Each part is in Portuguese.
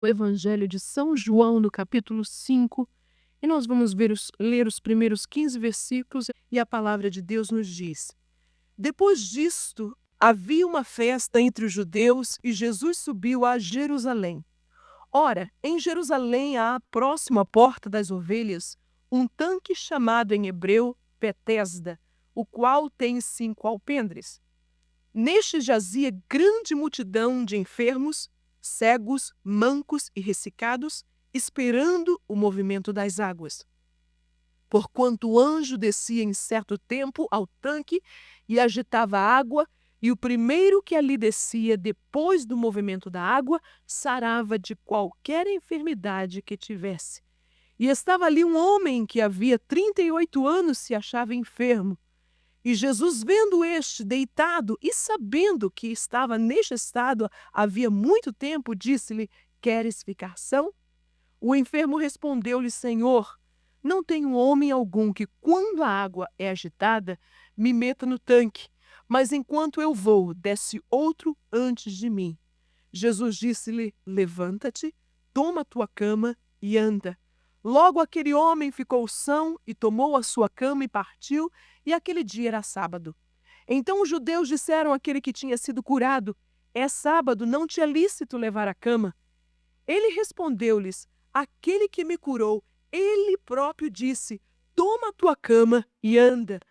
o Evangelho de São João, no capítulo 5, e nós vamos ler os primeiros 15 versículos, e a palavra de Deus nos diz: Depois disto, havia uma festa entre os judeus e Jesus subiu a Jerusalém. Ora, em Jerusalém há, próximo à porta das ovelhas, um tanque chamado em hebreu Betesda, o qual tem 5 alpendres. Neste jazia grande multidão de enfermos, cegos, mancos e ressecados, esperando o movimento das águas. Porquanto o anjo descia em certo tempo ao tanque e agitava a água, e o primeiro que ali descia depois do movimento da água sarava de qualquer enfermidade que tivesse. E estava ali um homem que havia 38 anos se achava enfermo. E Jesus, vendo este deitado e sabendo que estava neste estado havia muito tempo, disse-lhe: Queres ficar são? O enfermo respondeu-lhe: Senhor, não tenho homem algum que, quando a água é agitada, me meta no tanque, mas enquanto eu vou, desce outro antes de mim. Jesus disse-lhe: Levanta-te, toma a tua cama e anda. Logo aquele homem ficou são e tomou a sua cama e partiu, e aquele dia era sábado. Então os judeus disseram àquele que tinha sido curado: É sábado, não te é lícito levar a cama. Ele respondeu-lhes: Aquele que me curou, ele próprio disse: Toma a tua cama e anda.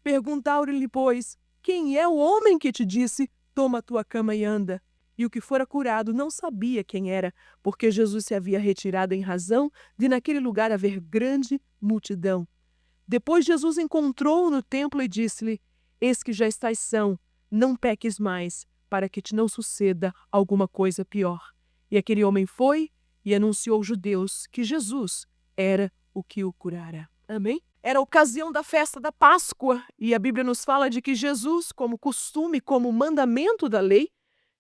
Perguntaram-lhe, pois, quem é o homem que te disse: Toma a tua cama e anda? E o que fora curado não sabia quem era, porque Jesus se havia retirado em razão de naquele lugar haver grande multidão. Depois Jesus encontrou-o no templo e disse-lhe: Eis que já estás são, não peques mais, para que te não suceda alguma coisa pior. E aquele homem foi e anunciou aos judeus que Jesus era o que o curara. Amém? Era a ocasião da festa da Páscoa, e a Bíblia nos fala de que Jesus, como costume, como mandamento da lei,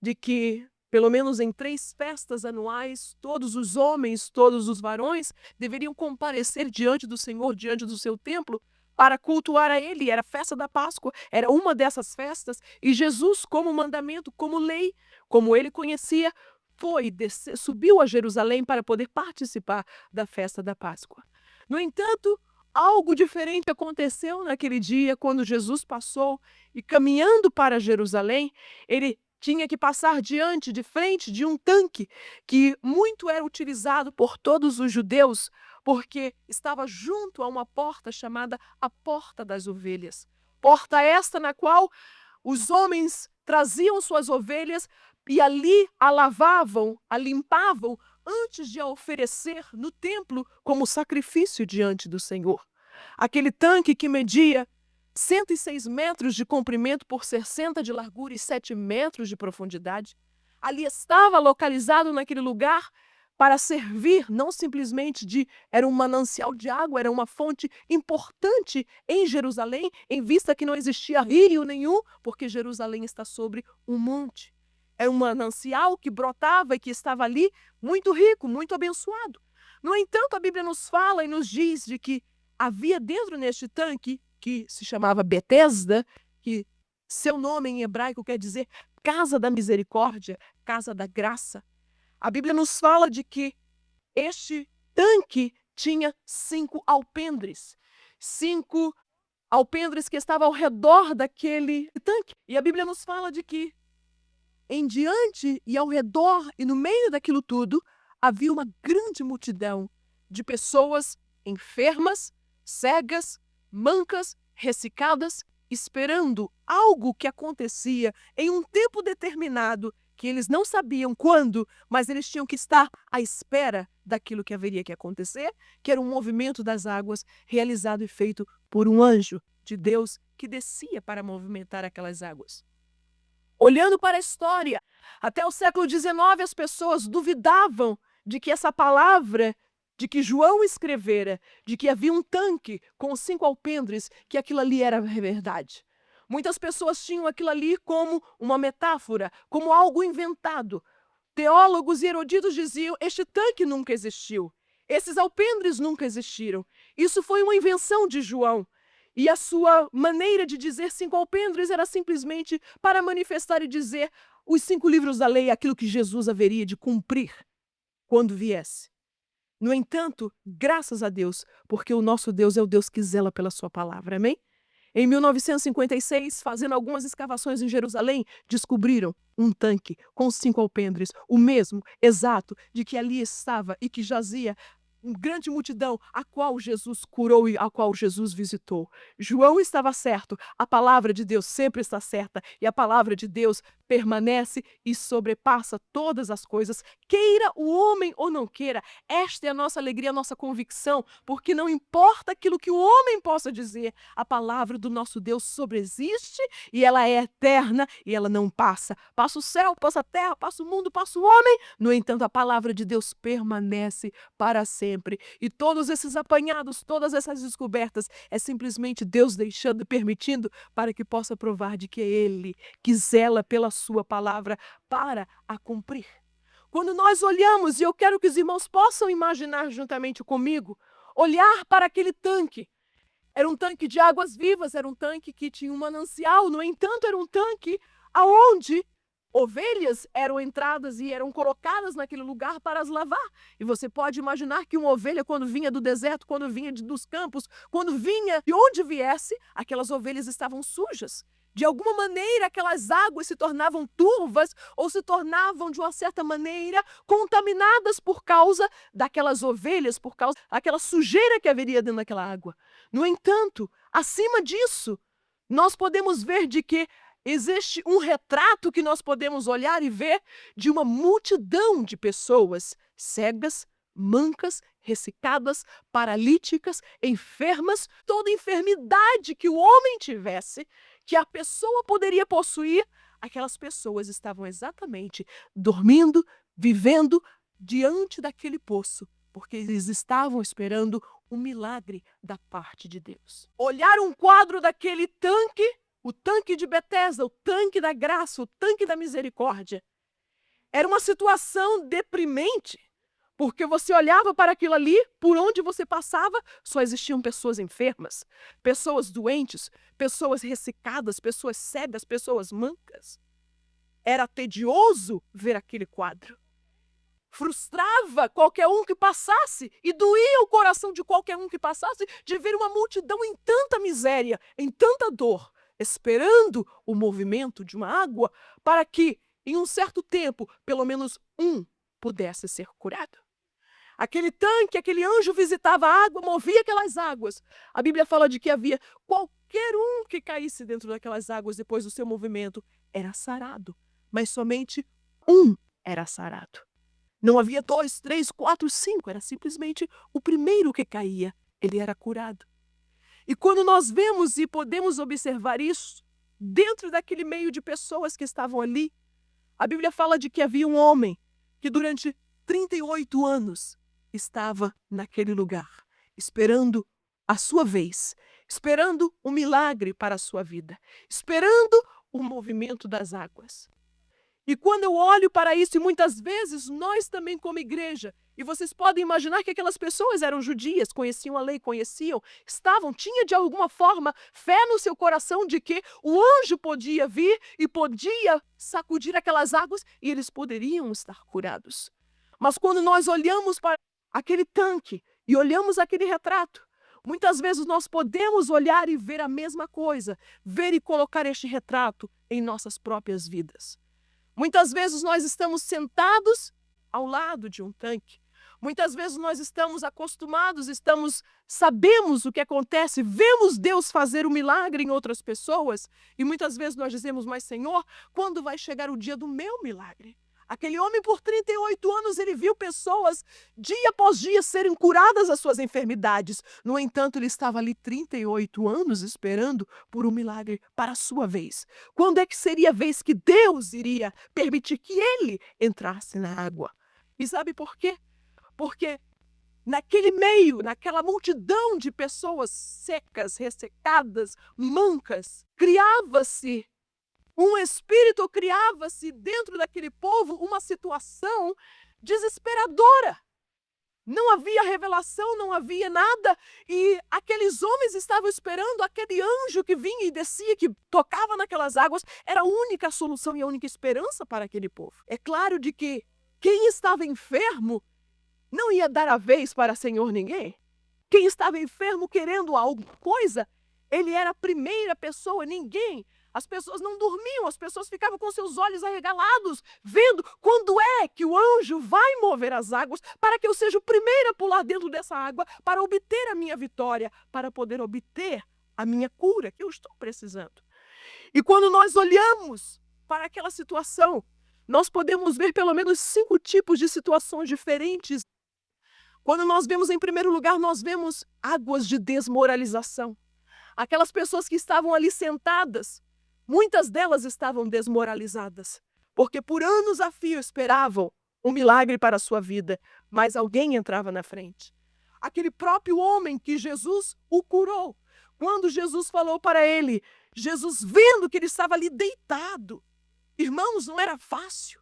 de que, pelo menos em 3 festas anuais, todos os homens, todos os varões, deveriam comparecer diante do Senhor, diante do seu templo, para cultuar a Ele. Era a festa da Páscoa, era uma dessas festas, e Jesus, como mandamento, como lei, como ele conhecia, subiu a Jerusalém para poder participar da festa da Páscoa. No entanto, algo diferente aconteceu naquele dia, quando Jesus passou e, caminhando para Jerusalém, ele tinha que passar de frente de um tanque que muito era utilizado por todos os judeus, porque estava junto a uma porta chamada a Porta das Ovelhas. Porta esta na qual os homens traziam suas ovelhas e ali a lavavam, a limpavam, antes de a oferecer no templo como sacrifício diante do Senhor. Aquele tanque que media 106 metros de comprimento por 60 de largura e 7 metros de profundidade, ali estava localizado naquele lugar para servir, não simplesmente era um manancial de água, era uma fonte importante em Jerusalém, em vista que não existia rio nenhum, porque Jerusalém está sobre um monte. Era um manancial que brotava e que estava ali muito rico, muito abençoado. No entanto, a Bíblia nos fala e nos diz de que havia dentro neste tanque, que se chamava Betesda, que seu nome em hebraico quer dizer casa da misericórdia, casa da graça. A Bíblia nos fala de que este tanque tinha 5 alpendres. 5 alpendres que estavam ao redor daquele tanque. E a Bíblia nos fala de que em diante e ao redor e no meio daquilo tudo havia uma grande multidão de pessoas enfermas, cegas, mancas, ressecadas, esperando algo que acontecia em um tempo determinado, que eles não sabiam quando, mas eles tinham que estar à espera daquilo que haveria que acontecer, que era um movimento das águas realizado e feito por um anjo de Deus que descia para movimentar aquelas águas. Olhando para a história, até o século XIX as pessoas duvidavam de que essa palavra, de que João escrevera, de que havia um tanque com 5 alpendres, que aquilo ali era verdade. Muitas pessoas tinham aquilo ali como uma metáfora, como algo inventado. Teólogos e eruditos diziam: este tanque nunca existiu, esses alpendres nunca existiram. Isso foi uma invenção de João. E a sua maneira de dizer 5 alpendres era simplesmente para manifestar e dizer os 5 livros da lei, aquilo que Jesus haveria de cumprir. quando viesse. No entanto, graças a Deus, porque o nosso Deus é o Deus que zela pela sua palavra, amém? Em 1956, fazendo algumas escavações em Jerusalém, descobriram um tanque com 5 alpendres, o mesmo, exato, de que ali estava e que jazia uma grande multidão, a qual Jesus curou e a qual Jesus visitou. João estava certo, a palavra de Deus sempre está certa, e a palavra de Deus permanece e sobrepassa todas as coisas, queira o homem ou não queira. Esta é a nossa alegria, a nossa convicção, porque não importa aquilo que o homem possa dizer, a palavra do nosso Deus sobreexiste e ela é eterna e ela não passa. Passa o céu, passa a terra, passa o mundo, passa o homem. No entanto, a palavra de Deus permanece para sempre. E todos esses apanhados, todas essas descobertas, é simplesmente Deus deixando e permitindo para que possa provar de que é Ele que zela pela sua palavra para a cumprir. Quando nós olhamos, e eu quero que os irmãos possam imaginar juntamente comigo, olhar para aquele tanque. Era um tanque de águas vivas, era um tanque que tinha um manancial, no entanto, era um tanque aonde ovelhas eram entradas e eram colocadas naquele lugar para as lavar. E você pode imaginar que uma ovelha, quando vinha do deserto, quando vinha dos campos, quando vinha de onde viesse, aquelas ovelhas estavam sujas. De alguma maneira, aquelas águas se tornavam turvas ou se tornavam, de uma certa maneira, contaminadas por causa daquelas ovelhas, por causa daquela sujeira que haveria dentro daquela água. No entanto, acima disso, nós podemos ver de que existe um retrato que nós podemos olhar e ver de uma multidão de pessoas cegas, mancas, ressecadas, paralíticas, enfermas, toda enfermidade que o homem tivesse, que a pessoa poderia possuir, aquelas pessoas estavam exatamente dormindo, vivendo diante daquele poço, porque eles estavam esperando um milagre da parte de Deus. Olhar um quadro daquele tanque, o tanque de Betesda, o tanque da graça, o tanque da misericórdia, era uma situação deprimente, porque você olhava para aquilo ali, por onde você passava, só existiam pessoas enfermas, pessoas doentes, pessoas ressecadas, pessoas cegas, pessoas mancas. Era tedioso ver aquele quadro. Frustrava qualquer um que passasse e doía o coração de qualquer um que passasse de ver uma multidão em tanta miséria, em tanta dor, esperando o movimento de uma água para que, em um certo tempo, pelo menos um pudesse ser curado. Aquele tanque, aquele anjo visitava a água, movia aquelas águas. A Bíblia fala de que havia qualquer um que caísse dentro daquelas águas depois do seu movimento era sarado, mas somente um era sarado. Não havia 2, 3, 4, 5, era simplesmente o primeiro que caía, ele era curado. E quando nós vemos e podemos observar isso, dentro daquele meio de pessoas que estavam ali, a Bíblia fala de que havia um homem que durante 38 anos estava naquele lugar, esperando a sua vez, esperando um milagre para a sua vida, esperando o movimento das águas. E quando eu olho para isso, e muitas vezes nós também como igreja, e vocês podem imaginar que aquelas pessoas eram judias, conheciam a lei, tinha de alguma forma fé no seu coração de que o anjo podia vir e podia sacudir aquelas águas e eles poderiam estar curados. Mas quando nós olhamos para aquele tanque e olhamos aquele retrato, muitas vezes nós podemos olhar e ver a mesma coisa, ver e colocar este retrato em nossas próprias vidas. Muitas vezes nós estamos sentados ao lado de um tanque. Muitas vezes nós estamos acostumados, sabemos o que acontece, vemos Deus fazer um milagre em outras pessoas e muitas vezes nós dizemos, mas Senhor, quando vai chegar o dia do meu milagre? Aquele homem por 38 anos, ele viu pessoas dia após dia serem curadas das suas enfermidades. No entanto, ele estava ali 38 anos esperando por um milagre para a sua vez. Quando é que seria a vez que Deus iria permitir que ele entrasse na água? E sabe por quê? Porque naquele meio, naquela multidão de pessoas secas, ressecadas, mancas, criava-se dentro daquele povo uma situação desesperadora. Não havia revelação, não havia nada, e aqueles homens estavam esperando aquele anjo que vinha e descia, que tocava naquelas águas, era a única solução e a única esperança para aquele povo. É claro de que quem estava enfermo não ia dar a vez para Senhor ninguém? Quem estava enfermo querendo alguma coisa, ele era a primeira pessoa, ninguém. As pessoas não dormiam, as pessoas ficavam com seus olhos arregalados, vendo quando é que o anjo vai mover as águas para que eu seja o primeiro a pular dentro dessa água, para obter a minha vitória, para poder obter a minha cura que eu estou precisando. E quando nós olhamos para aquela situação, nós podemos ver pelo menos 5 tipos de situações diferentes. Quando nós vemos, em primeiro lugar, nós vemos águas de desmoralização. Aquelas pessoas que estavam ali sentadas, muitas delas estavam desmoralizadas, porque por anos a fio esperavam um milagre para a sua vida, mas alguém entrava na frente. Aquele próprio homem que Jesus o curou, quando Jesus falou para ele, Jesus vendo que ele estava ali deitado, irmãos, não era fácil,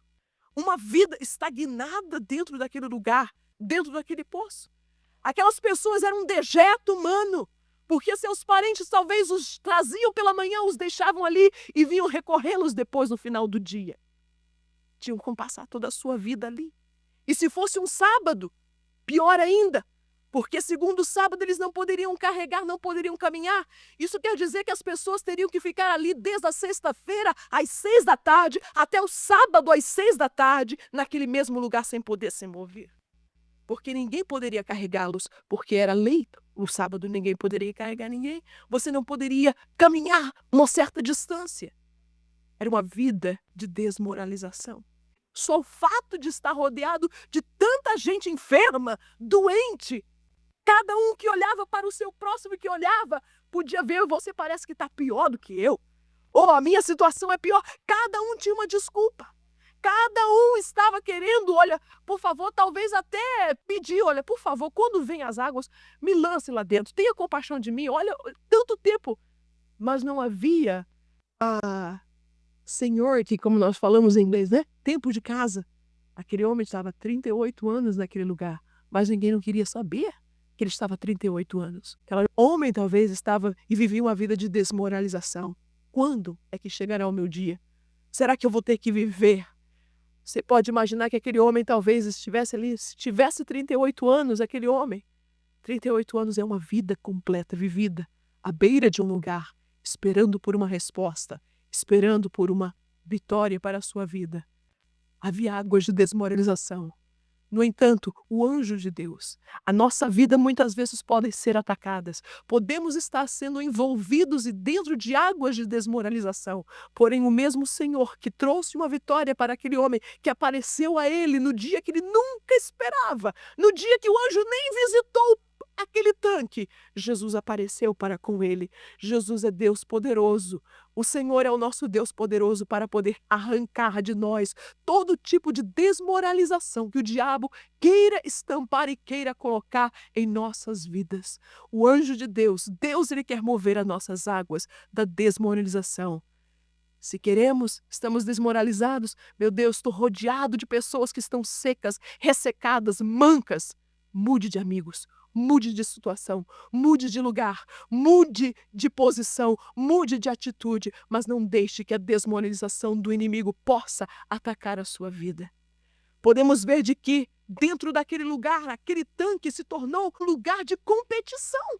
uma vida estagnada dentro daquele lugar, dentro daquele poço. Aquelas pessoas eram um dejeto humano, porque seus parentes talvez os traziam pela manhã, os deixavam ali e vinham recorrê-los depois no final do dia. Tinham que passar toda a sua vida ali. E se fosse um sábado, pior ainda, porque segundo o sábado eles não poderiam carregar, não poderiam caminhar. Isso quer dizer que as pessoas teriam que ficar ali desde a sexta-feira às 6 da tarde, até o sábado às 6 da tarde, naquele mesmo lugar sem poder se mover. Porque ninguém poderia carregá-los, porque era lei. No sábado ninguém poderia carregar ninguém. Você não poderia caminhar uma certa distância. Era uma vida de desmoralização. Só o fato de estar rodeado de tanta gente enferma, doente, cada um que olhava para o seu próximo que olhava, podia ver, você parece que está pior do que eu. Ou a minha situação é pior. Cada um tinha uma desculpa. Cada um estava querendo, olha, por favor, talvez até pedir, olha, por favor, quando vem as águas, me lance lá dentro, tenha compaixão de mim, olha, tanto tempo. Mas não havia Senhor, que como nós falamos em inglês, né? Tempo de casa. Aquele homem estava 38 anos naquele lugar, mas ninguém não queria saber que ele estava há 38 anos. Aquele homem talvez estava e vivia uma vida de desmoralização. Quando é que chegará o meu dia? Será que eu vou ter que viver? Você pode imaginar que aquele homem talvez estivesse ali, se tivesse 38 anos, aquele homem. 38 anos é uma vida completa, vivida, à beira de um lugar, esperando por uma resposta, esperando por uma vitória para a sua vida. Havia águas de desmoralização. No entanto, o anjo de Deus, a nossa vida muitas vezes pode ser atacadas. Podemos estar sendo envolvidos e dentro de águas de desmoralização. Porém, o mesmo Senhor que trouxe uma vitória para aquele homem, que apareceu a ele no dia que ele nunca esperava, no dia que o anjo nem visitou aquele tanque, Jesus apareceu para com ele. Jesus é Deus poderoso. O Senhor é o nosso Deus poderoso para poder arrancar de nós todo tipo de desmoralização que o diabo queira estampar e queira colocar em nossas vidas. O anjo de Deus, ele quer mover as nossas águas da desmoralização. Se queremos, estamos desmoralizados, meu Deus, estou rodeado de pessoas que estão secas, ressecadas, mancas. Mude de amigos, mude de situação, mude de lugar, mude de posição, mude de atitude, mas não deixe que a desmoralização do inimigo possa atacar a sua vida. Podemos ver de que dentro daquele lugar, aquele tanque se tornou um lugar de competição,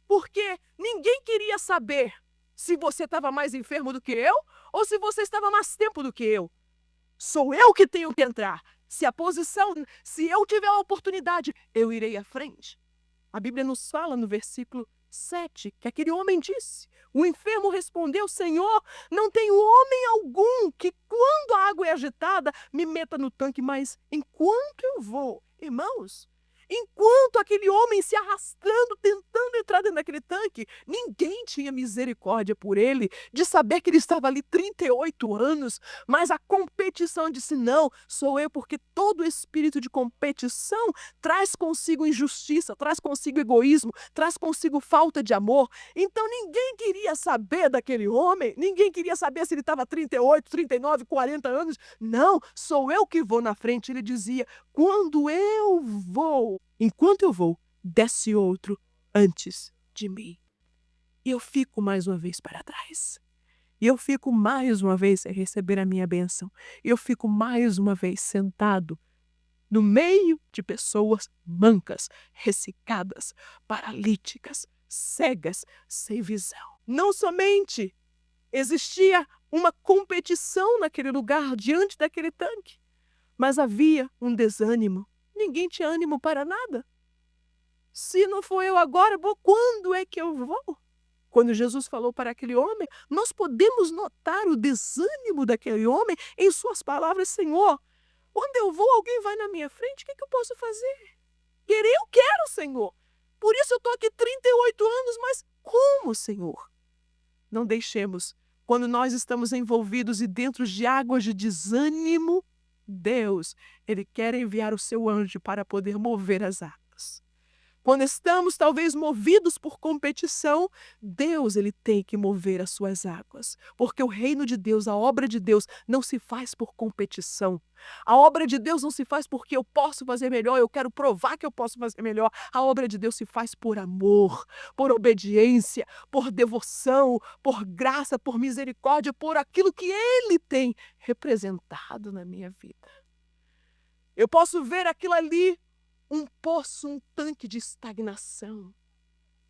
porque ninguém queria saber se você estava mais enfermo do que eu ou se você estava mais tempo do que eu. Sou eu que tenho que entrar. Se eu tiver a oportunidade, eu irei à frente. A Bíblia nos fala no versículo 7 que aquele homem disse, o enfermo respondeu, Senhor, não tenho homem algum que quando a água é agitada me meta no tanque, mas enquanto eu vou, irmãos, enquanto aquele homem se arrastando, tentando entrar dentro daquele tanque, ninguém tinha misericórdia por ele, de saber que ele estava ali 38 anos, mas a competição disse, não, sou eu, porque todo espírito de competição traz consigo injustiça, traz consigo egoísmo, traz consigo falta de amor. Então ninguém queria saber daquele homem, ninguém queria saber se ele estava 38, 39, 40 anos. Não, sou eu que vou na frente. Ele dizia, quando eu vou, enquanto eu vou, desce outro antes de mim. E eu fico mais uma vez para trás. E eu fico mais uma vez a receber a minha bênção. E eu fico mais uma vez sentado no meio de pessoas mancas, ressecadas, paralíticas, cegas, sem visão. Não somente existia uma competição naquele lugar, diante daquele tanque, mas havia um desânimo. Ninguém tinha ânimo para nada. Se não for eu agora, quando é que eu vou? Quando Jesus falou para aquele homem, nós podemos notar o desânimo daquele homem em suas palavras: Senhor, quando eu vou, alguém vai na minha frente, o que eu posso fazer? Querer eu quero, Senhor. Por isso eu estou aqui 38 anos, mas como, Senhor? Não deixemos, quando nós estamos envolvidos e dentro de águas de desânimo, Deus, Ele quer enviar o seu anjo para poder mover as águas. Quando estamos talvez movidos por competição, Deus, Ele tem que mover as suas águas. Porque o reino de Deus, a obra de Deus, não se faz por competição. A obra de Deus não se faz porque eu posso fazer melhor, eu quero provar que eu posso fazer melhor. A obra de Deus se faz por amor, por obediência, por devoção, por graça, por misericórdia, por aquilo que Ele tem representado na minha vida. Eu posso ver aquilo ali, um poço, um tanque de estagnação.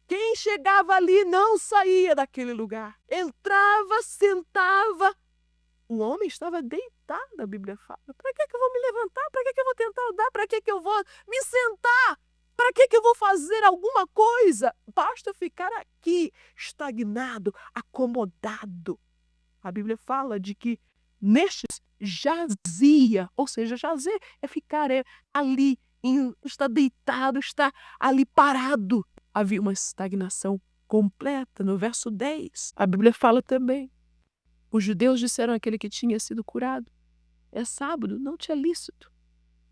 Quem chegava ali não saía daquele lugar. Entrava, sentava. O homem estava deitado, a Bíblia fala. Para que eu vou me levantar? Para que eu vou tentar andar? Para que eu vou me sentar? Para que eu vou fazer alguma coisa? Basta ficar aqui, estagnado, acomodado. A Bíblia fala de que nestes jazia, ou seja, jazer é ficar ali, está deitado, está ali parado. Havia uma estagnação completa. No verso 10, a Bíblia fala também: os judeus disseram àquele que tinha sido curado: é sábado, não te é lícito.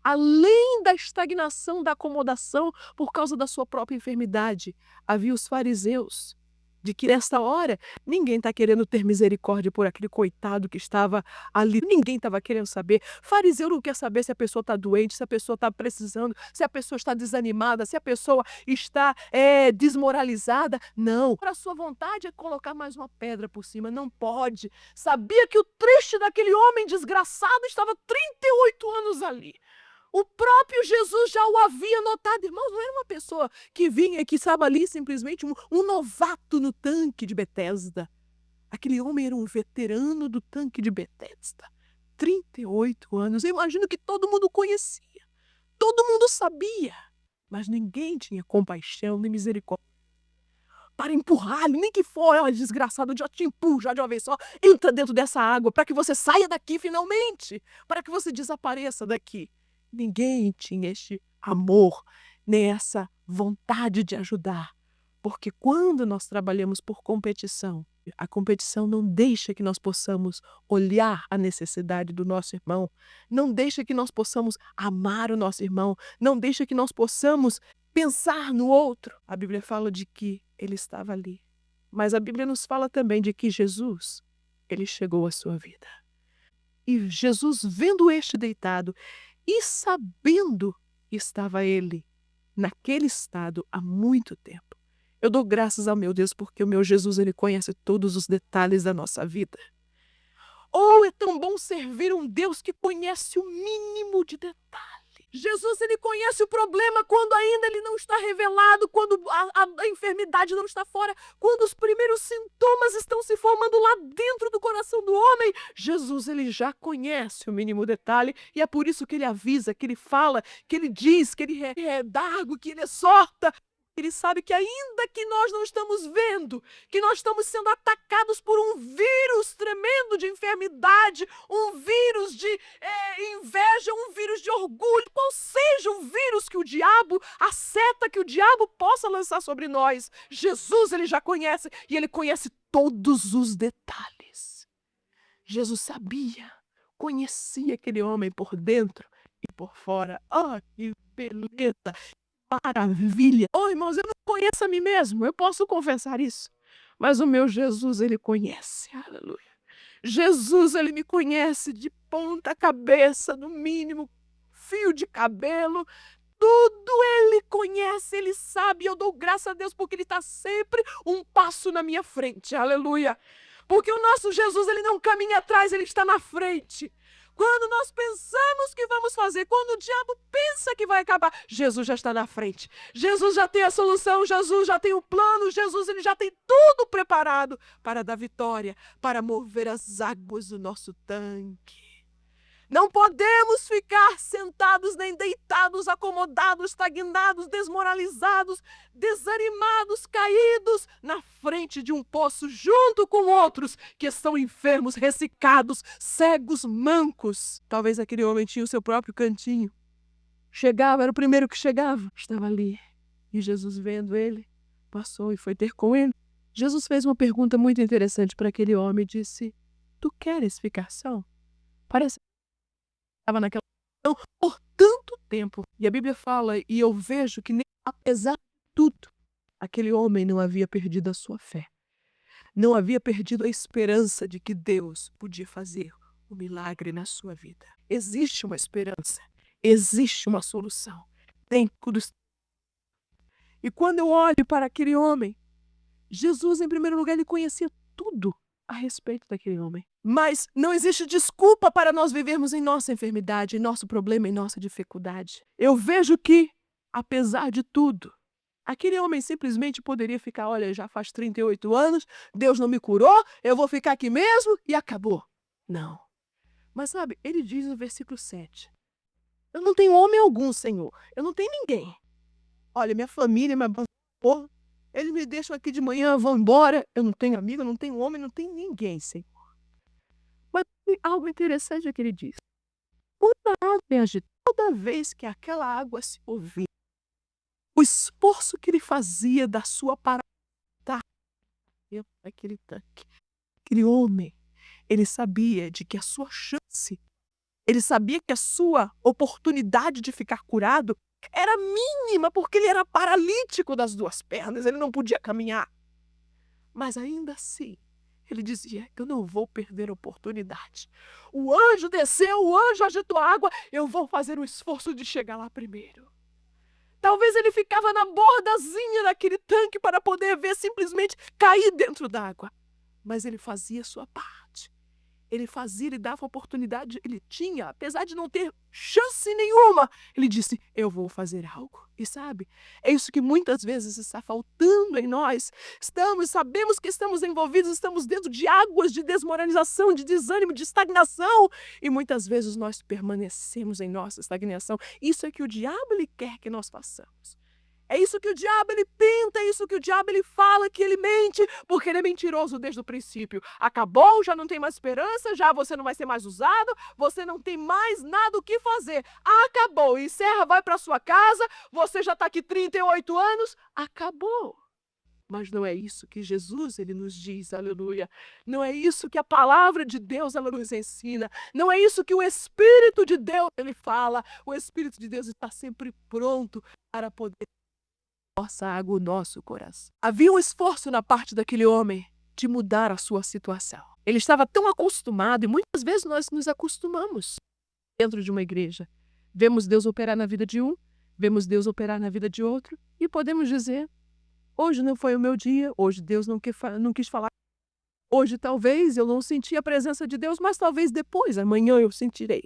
Além da estagnação, da acomodação por causa da sua própria enfermidade, havia os fariseus, de que nesta hora ninguém está querendo ter misericórdia por aquele coitado que estava ali. Ninguém estava querendo saber. Fariseu não quer saber se a pessoa está doente, se a pessoa está precisando, se a pessoa está desanimada, se a pessoa está desmoralizada. Não. A sua vontade é colocar mais uma pedra por cima. Não pode. Sabia que o triste daquele homem desgraçado estava 38 anos ali. O próprio Jesus já o havia notado. Irmãos, não era uma pessoa que vinha e que estava ali simplesmente um novato no tanque de Betesda. Aquele homem era um veterano do tanque de Betesda. 38 anos. Eu imagino que todo mundo conhecia. Todo mundo sabia. Mas ninguém tinha compaixão nem misericórdia para empurrar-lhe, nem que for, olha, desgraçado, eu já te empurro, já de uma vez só. Entra dentro dessa água para que você saia daqui finalmente. Para que você desapareça daqui. Ninguém tinha este amor, nem essa vontade de ajudar. Porque quando nós trabalhamos por competição, a competição não deixa que nós possamos olhar a necessidade do nosso irmão, não deixa que nós possamos amar o nosso irmão, não deixa que nós possamos pensar no outro. A Bíblia fala de que ele estava ali. Mas a Bíblia nos fala também de que Jesus, ele chegou à sua vida. E Jesus, vendo este deitado, e sabendo que estava ele naquele estado há muito tempo. Eu dou graças ao meu Deus porque o meu Jesus, ele conhece todos os detalhes da nossa vida. Oh, é tão bom servir um Deus que conhece o mínimo de detalhe. Jesus, ele conhece o problema quando ainda ele não está revelado, quando a enfermidade não está fora, quando os primeiros sintomas estão se formando lá dentro do coração do homem. Jesus, ele já conhece o mínimo detalhe e é por isso que ele avisa, que ele fala, que ele diz, que ele redarga, que ele exorta. Ele sabe que ainda que nós não estamos vendo, que nós estamos sendo atacados por um vírus tremendo de enfermidade, um vírus de inveja, um vírus de orgulho, qual seja o vírus que o diabo, a seta que o diabo possa lançar sobre nós, Jesus, ele já conhece e ele conhece todos os detalhes. Jesus sabia, conhecia aquele homem por dentro e por fora. Ah, que beleza! Maravilha! Oh, irmãos, eu não conheço a mim mesmo, eu posso confessar isso. Mas o meu Jesus, ele conhece, aleluia. Jesus, ele me conhece de ponta cabeça, no mínimo, fio de cabelo, tudo ele conhece, ele sabe. Eu dou graças a Deus porque ele está sempre um passo na minha frente, aleluia. Porque o nosso Jesus, ele não caminha atrás, ele está na frente. Quando nós pensamos que vamos fazer, quando o diabo pensa que vai acabar, Jesus já está na frente. Jesus já tem a solução, Jesus já tem o plano, Jesus ele já tem tudo preparado para dar vitória, para mover as águas do nosso tanque. Não podemos ficar sentados nem deitados, acomodados, estagnados, desmoralizados, desanimados, caídos na frente de um poço junto com outros que estão enfermos, ressecados, cegos, mancos. Talvez aquele homem tinha o seu próprio cantinho. Chegava, era o primeiro que chegava, estava ali. E Jesus, vendo ele, passou e foi ter com ele. Jesus fez uma pergunta muito interessante para aquele homem e disse: Tu queres ficar são? Parece estava naquela situação por tanto tempo. E a Bíblia fala, e eu vejo que, apesar de tudo, aquele homem não havia perdido a sua fé. Não havia perdido a esperança de que Deus podia fazer um milagre na sua vida. Existe uma esperança. Existe uma solução. Tem tudo. E quando eu olho para aquele homem, Jesus, em primeiro lugar, ele conhecia tudo a respeito daquele homem. Mas não existe desculpa para nós vivermos em nossa enfermidade, em nosso problema, em nossa dificuldade. Eu vejo que, apesar de tudo, aquele homem simplesmente poderia ficar, olha, já faz 38 anos, Deus não me curou, eu vou ficar aqui mesmo e acabou. Não. Mas sabe, ele diz no versículo 7, eu não tenho homem algum, Senhor, eu não tenho ninguém. Olha, minha família me abandonou, eles me deixam aqui de manhã, vão embora, eu não tenho amigo, eu não tenho homem, não tenho ninguém, Senhor. Mas tem algo interessante que ele diz. Toda vez que aquela água se movia, o esforço que ele fazia da sua parada naquele tanque, aquele homem, ele sabia de que a sua chance, ele sabia que a sua oportunidade de ficar curado era mínima, porque ele era paralítico das duas pernas, ele não podia caminhar. Mas ainda assim, ele dizia, eu não vou perder a oportunidade. O anjo desceu, o anjo agitou a água, eu vou fazer o esforço de chegar lá primeiro. Talvez ele ficava na bordazinha daquele tanque para poder ver simplesmente cair dentro d'água. Mas ele fazia a sua parte. Ele fazia, ele dava a oportunidade, ele tinha, apesar de não ter chance nenhuma, ele disse, eu vou fazer algo. E sabe, é isso que muitas vezes está faltando em nós. Sabemos que estamos envolvidos, estamos dentro de águas de desmoralização, de desânimo, de estagnação. E muitas vezes nós permanecemos em nossa estagnação. Isso é que o diabo ele quer que nós façamos. É isso que o diabo ele pinta, é isso que o diabo ele fala, que ele mente, porque ele é mentiroso desde o princípio. Acabou, já não tem mais esperança, já você não vai ser mais usado, você não tem mais nada o que fazer. Acabou, encerra, vai para sua casa, você já está aqui 38 anos, acabou. Mas não é isso que Jesus ele nos diz, aleluia. Não é isso que a palavra de Deus ela nos ensina. Não é isso que o Espírito de Deus ele fala. O Espírito de Deus está sempre pronto para poder nossa água, o nosso coração. Havia um esforço na parte daquele homem de mudar a sua situação. Ele estava tão acostumado, e muitas vezes nós nos acostumamos dentro de uma igreja. Vemos Deus operar na vida de um, vemos Deus operar na vida de outro, e podemos dizer, hoje não foi o meu dia, hoje Deus não quis falar. Hoje talvez eu não senti a presença de Deus, mas talvez depois, amanhã eu sentirei.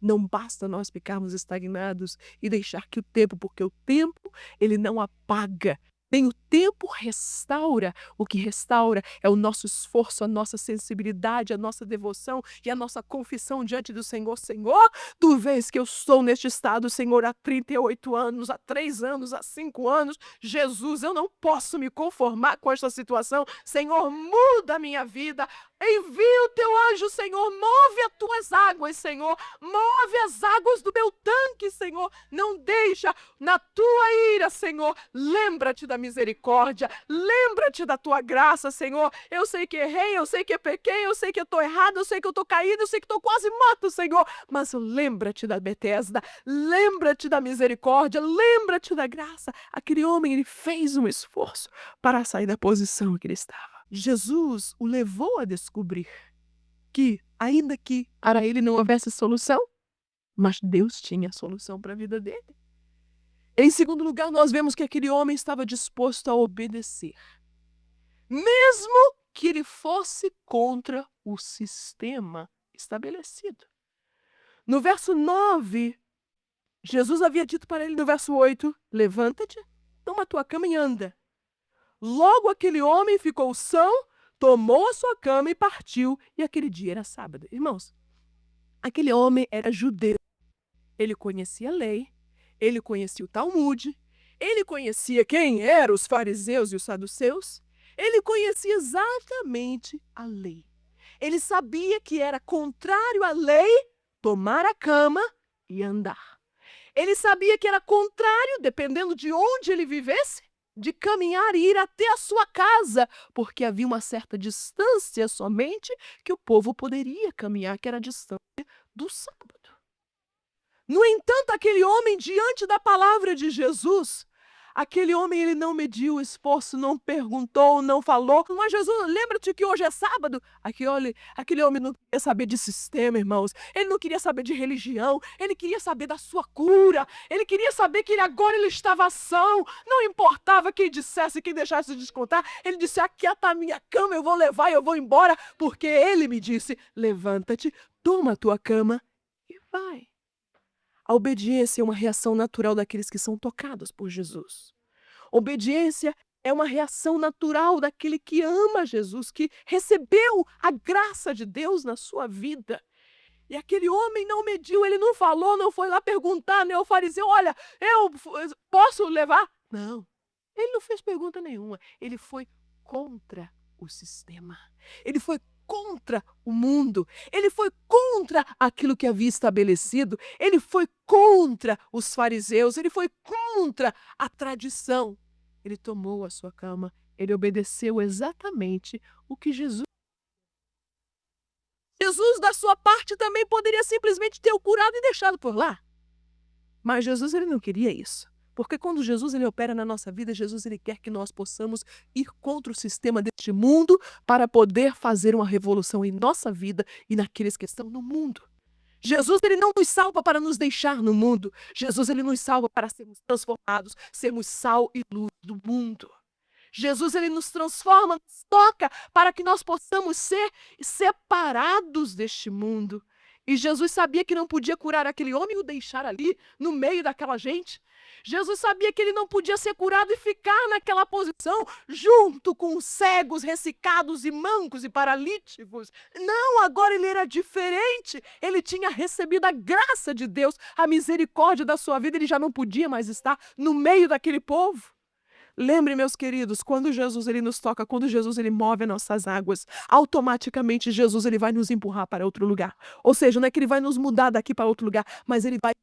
Não basta nós ficarmos estagnados e deixar que o tempo, porque o tempo, ele não apaga. Nem o tempo restaura. O que restaura é o nosso esforço, a nossa sensibilidade, a nossa devoção e a nossa confissão diante do Senhor. Senhor, tu vês que eu estou neste estado, Senhor, há 38 anos, há 3 anos, há 5 anos. Jesus, eu não posso me conformar com esta situação. Senhor, muda a minha vida. Envia o teu anjo, Senhor, move as tuas águas, Senhor, move as águas do meu tanque, Senhor, não deixa na tua ira, Senhor, lembra-te da misericórdia, lembra-te da tua graça, Senhor, eu sei que errei, eu sei que pequei, eu sei que eu estou errado, eu sei que eu estou caído, eu sei que estou quase morto, Senhor, mas lembra-te da Betesda, lembra-te da misericórdia, lembra-te da graça. Aquele homem, ele fez um esforço para sair da posição que ele estava. Jesus o levou a descobrir que, ainda que para ele não houvesse solução, mas Deus tinha a solução para a vida dele. Em segundo lugar, nós vemos que aquele homem estava disposto a obedecer, mesmo que ele fosse contra o sistema estabelecido. No verso 9, Jesus havia dito para ele no verso 8, levanta-te, toma a tua cama e anda. Logo aquele homem ficou são, tomou a sua cama e partiu. E aquele dia era sábado. Irmãos, aquele homem era judeu. Ele conhecia a lei, ele conhecia o Talmude, ele conhecia quem eram os fariseus e os saduceus, ele conhecia exatamente a lei. Ele sabia que era contrário à lei tomar a cama e andar. Ele sabia que era contrário, dependendo de onde ele vivesse, de caminhar e ir até a sua casa, porque havia uma certa distância somente que o povo poderia caminhar, que era a distância do sábado. No entanto, aquele homem, diante da palavra de Jesus, aquele homem ele não mediu o esforço, não perguntou, não falou. Mas Jesus, lembra-te que hoje é sábado? Aquele homem não queria saber de sistema, irmãos. Ele não queria saber de religião. Ele queria saber da sua cura. Ele queria saber que agora ele estava são. Não importava quem dissesse, quem deixasse de descontar. Ele disse, aqui está a minha cama, eu vou levar, eu vou embora. Porque ele me disse, levanta-te, toma a tua cama e vai. A obediência é uma reação natural daqueles que são tocados por Jesus. Obediência é uma reação natural daquele que ama Jesus, que recebeu a graça de Deus na sua vida. E aquele homem não mediu, ele não falou, não foi lá perguntar, né, ao fariseu, olha, eu posso levar? Não, ele não fez pergunta nenhuma, ele foi contra o sistema. Ele foi contra o mundo, ele foi contra aquilo que havia estabelecido, ele foi contra os fariseus, ele foi contra a tradição. Ele tomou a sua cama, ele obedeceu exatamente o que Jesus, da sua parte, também poderia simplesmente ter o curado e deixado por lá. Mas Jesus ele não queria isso. Porque quando Jesus ele opera na nossa vida, Jesus ele quer que nós possamos ir contra o sistema deste mundo para poder fazer uma revolução em nossa vida e naqueles que estão no mundo. Jesus ele não nos salva para nos deixar no mundo. Jesus ele nos salva para sermos transformados, sermos sal e luz do mundo. Jesus ele nos transforma, nos toca para que nós possamos ser separados deste mundo. E Jesus sabia que não podia curar aquele homem e o deixar ali, no meio daquela gente. Jesus sabia que ele não podia ser curado e ficar naquela posição junto com os cegos, ressecados e mancos e paralíticos. Não, agora ele era diferente. Ele tinha recebido a graça de Deus, a misericórdia da sua vida. Ele já não podia mais estar no meio daquele povo. Lembre, meus queridos, quando Jesus ele nos toca, quando Jesus ele move as nossas águas, automaticamente Jesus ele vai nos empurrar para outro lugar. Ou seja, não é que ele vai nos mudar daqui para outro lugar, mas ele vai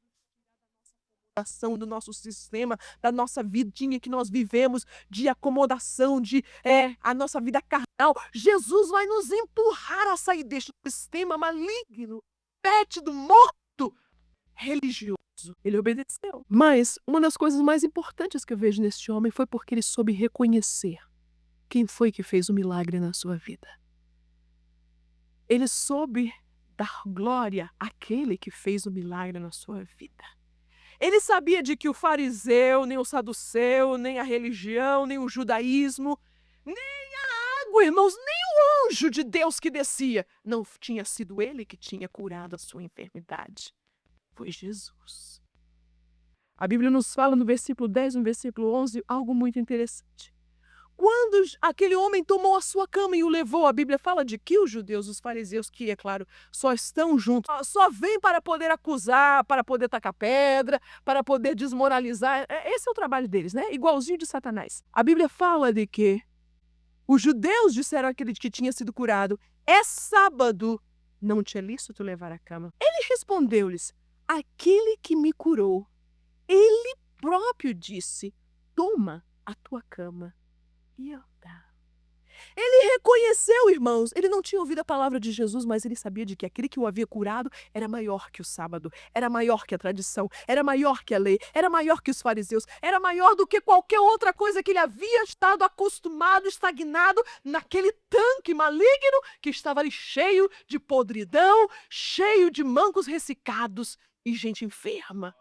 do nosso sistema, da nossa vidinha que nós vivemos, de acomodação, a nossa vida carnal. Jesus vai nos empurrar a sair deste sistema maligno, fétido, morto, religioso. Ele obedeceu. Mas uma das coisas mais importantes que eu vejo neste homem foi porque ele soube reconhecer quem foi que fez o milagre na sua vida. Ele soube dar glória àquele que fez o milagre na sua vida. Ele sabia de que o fariseu, nem o saduceu, nem a religião, nem o judaísmo, nem a água, irmãos, nem o anjo de Deus que descia, não tinha sido ele que tinha curado a sua enfermidade. Foi Jesus. A Bíblia nos fala no versículo 10, no versículo 11, algo muito interessante. Quando aquele homem tomou a sua cama e o levou, a Bíblia fala de que os judeus, os fariseus, que, é claro, só estão juntos, só vêm para poder acusar, para poder tacar pedra, para poder desmoralizar. Esse é o trabalho deles, né? Igualzinho de Satanás. A Bíblia fala de que os judeus disseram àquele que tinha sido curado, é sábado, não te é lícito levar a cama. Ele respondeu-lhes, aquele que me curou, ele próprio disse, toma a tua cama e anda. Ele reconheceu, irmãos, ele não tinha ouvido a palavra de Jesus, mas ele sabia de que aquele que o havia curado era maior que o sábado, era maior que a tradição, era maior que a lei, era maior que os fariseus, era maior do que qualquer outra coisa que ele havia estado acostumado, estagnado naquele tanque maligno que estava ali cheio de podridão, cheio de mancos ressecados e gente enferma.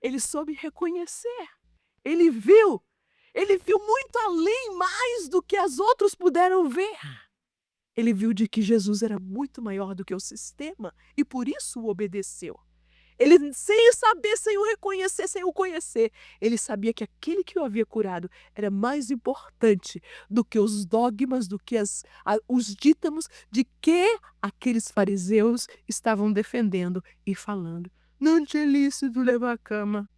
Ele soube reconhecer, ele viu muito além, mais do que as outros puderam ver. Ele viu de que Jesus era muito maior do que o sistema e por isso o obedeceu. Ele, sem saber, sem o reconhecer, sem o conhecer, ele sabia que aquele que o havia curado era mais importante do que os dogmas, do que os dítanos de que aqueles fariseus estavam defendendo e falando. Não te é lícito levar a cama.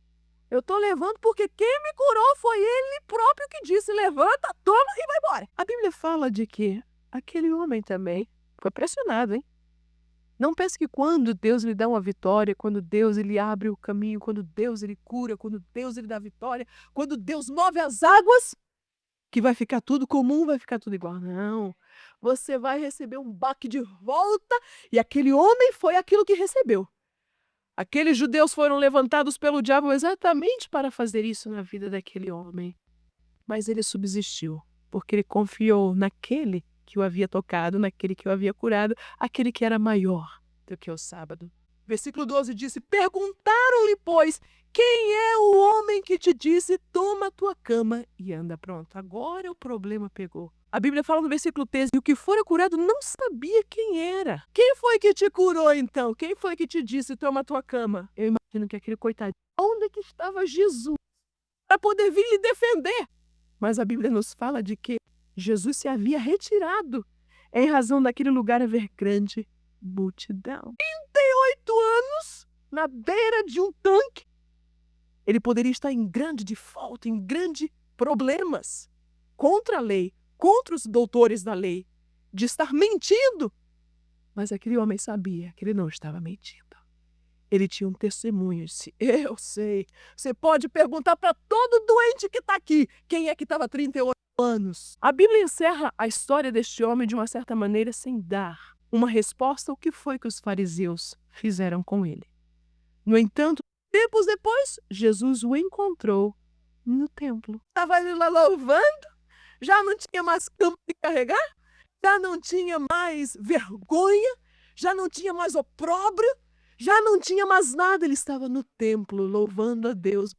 Eu estou levando porque quem me curou foi ele próprio que disse: levanta, toma e vai embora. A Bíblia fala de que aquele homem também foi pressionado, hein? Não pense que quando Deus lhe dá uma vitória, quando Deus ele abre o caminho, quando Deus ele cura, quando Deus ele dá vitória, quando Deus move as águas, que vai ficar tudo comum, vai ficar tudo igual. Não. Você vai receber um baque de volta, e aquele homem foi aquilo que recebeu. Aqueles judeus foram levantados pelo diabo exatamente para fazer isso na vida daquele homem. Mas ele subsistiu, porque ele confiou naquele que o havia tocado, naquele que o havia curado, aquele que era maior do que o sábado. Versículo 12 disse: perguntaram-lhe, pois, quem é o homem que te disse, toma a tua cama e anda. Pronto, agora o problema pegou. A Bíblia fala no versículo 13, e o que fora curado não sabia quem era. Quem foi que te curou então? Quem foi que te disse, toma a tua cama? Eu imagino que aquele coitadinho, onde é que estava Jesus para poder vir lhe defender? Mas a Bíblia nos fala de que Jesus se havia retirado em razão daquele lugar haver grande multidão. 38 anos na beira de um tanque. Ele poderia estar em grande default, em grandes problemas contra a lei, contra os doutores da lei, de estar mentindo. Mas aquele homem sabia que ele não estava mentindo. Ele tinha um testemunho, disse: eu sei. Você pode perguntar para todo doente que está aqui, quem é que estava 38 anos. A Bíblia encerra a história deste homem de uma certa maneira sem dar uma resposta ao que foi que os fariseus fizeram com ele. No entanto, tempos depois, Jesus o encontrou no templo. Estava ele lá louvando, já não tinha mais campo de carregar, já não tinha mais vergonha, já não tinha mais opróbrio, já não tinha mais nada. Ele estava no templo louvando a Deus.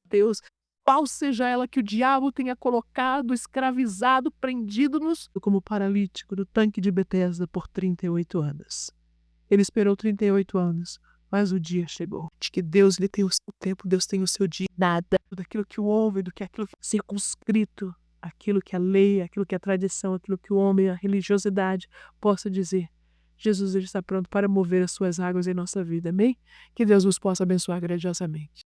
Deus, qual seja ela que o diabo tenha colocado, escravizado, prendido-nos, como paralítico do tanque de Betesda por 38 anos. Ele esperou 38 anos, mas o dia chegou. De que Deus lhe tem o seu tempo, Deus tem o seu dia. Nada daquilo que o homem, do que aquilo que é circunscrito, aquilo que a lei, aquilo que a tradição, aquilo que o homem, a religiosidade possa dizer. Jesus ele está pronto para mover as suas águas em nossa vida, amém? Que Deus nos possa abençoar grandiosamente.